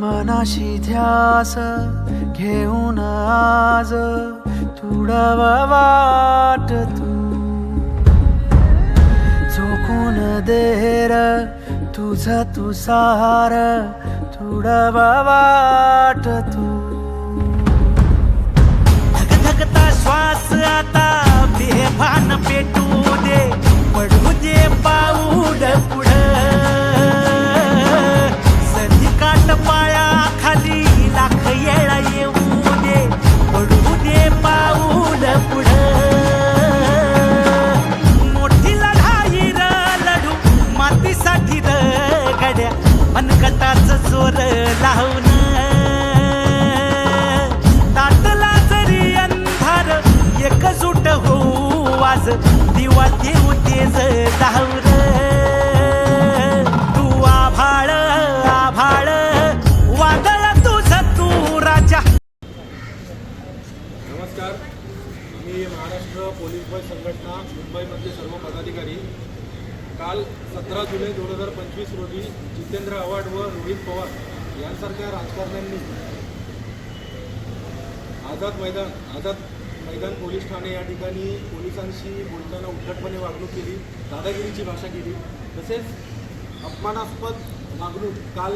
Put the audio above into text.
मनाशी ध्यास घेऊन आज तुडवा वाट तू झोकून देर तुझ तू सार तुडवा वाट तू धगधगता श्वास आता बेभान पेटू दे पडू दे पाऊल पुढं सदी काट पाया खाली लाख येळा येऊ दे पडू दे पाऊल पुढं मोठी लढाई र लढू मातीसाठी र गड्या मनगटाच जोर लावून ताटला जरी अंधार एकजूट होऊ आज दिवा देऊ तेज दावर तू आभाळ आभाळ वादळ तुझ तू राजा. नमस्कार, मी महाराष्ट्र पोलीस बल संघटना मुंबईमधले सर्व पदाधिकारी काल 17 जुलै 2025 रोजी जितेंद्र आव्हाड व रोहित पवार यांसारख्या राजकारण्यांनी आझाद मैदान पोलीस ठाणे या ठिकाणी पोलिसांशी बोलताना उद्धटपणे वागणूक केली, दादागिरीची भाषा केली, तसेच अपमानास्पद वागणूक काल